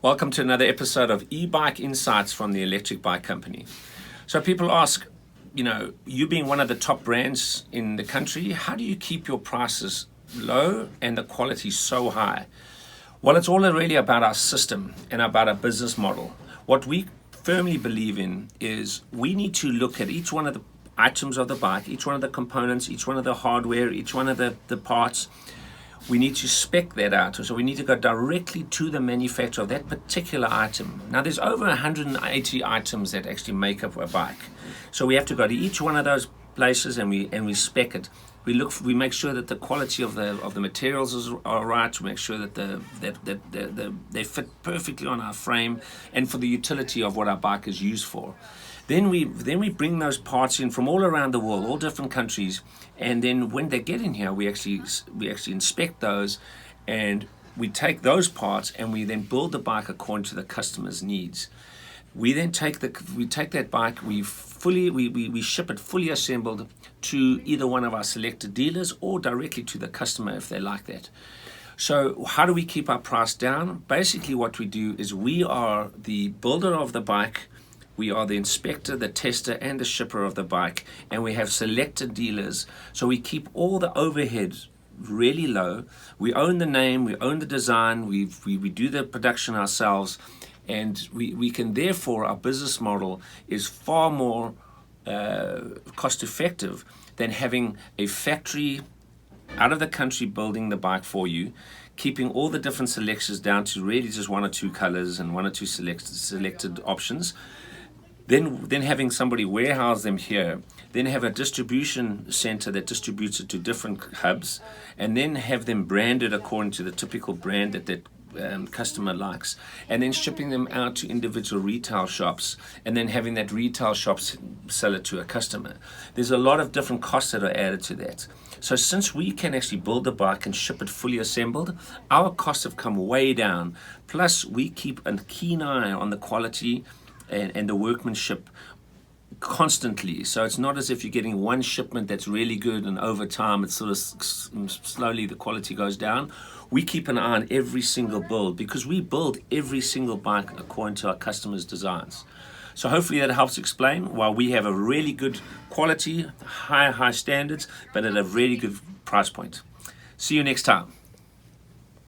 Welcome to another episode of e-bike insights from the Electric Bike Company. So people ask, you being one of the top brands in the country, how do you keep your prices low and the quality so high? Well, it's all really about our system and about our business model. What we firmly believe in is we need to look at each one of the items of the bike, each one of the components, each one of the hardware, each one of the parts. We need to spec that out. So we need to go directly to the manufacturer of that particular item. Now there's over 180 items that actually make up a bike. So we have to go to each one of those places and we spec it. We make sure that the quality of the materials are right. We make sure that they fit perfectly on our frame and for the utility of what our bike is used for. Then we bring those parts in from all around the world, all different countries, and then when they get in here, we actually inspect those, and we take those parts and we then build the bike according to the customer's needs. We then take that bike, we ship it fully assembled to either one of our selected dealers or directly to the customer if they like that. So how do we keep our price down? Basically what we do is we are the builder of the bike, we are the inspector, the tester, and the shipper of the bike, and we have selected dealers. So we keep all the overheads really low. We own the name, we own the design, we do the production ourselves, and we can therefore, our business model is far more cost effective than having a factory out of the country building the bike for you, keeping all the different selections down to really just one or two colors and one or two selected options. Then having somebody warehouse them here, then have a distribution center that distributes it to different hubs, and then have them branded according to the typical brand that customer likes, and then shipping them out to individual retail shops, and then having that retail shops sell it to a customer. There's a lot of different costs that are added to that. So since we can actually build the bike and ship it fully assembled, our costs have come way down. Plus we keep a keen eye on the quality and the workmanship constantly. So it's not as if you're getting one shipment that's really good and over time it's sort of slowly the quality goes down. We keep an eye on every single build because we build every single bike according to our customers' designs. So hopefully that helps explain why we have a really good quality, high standards, but at a really good price point. See you next time.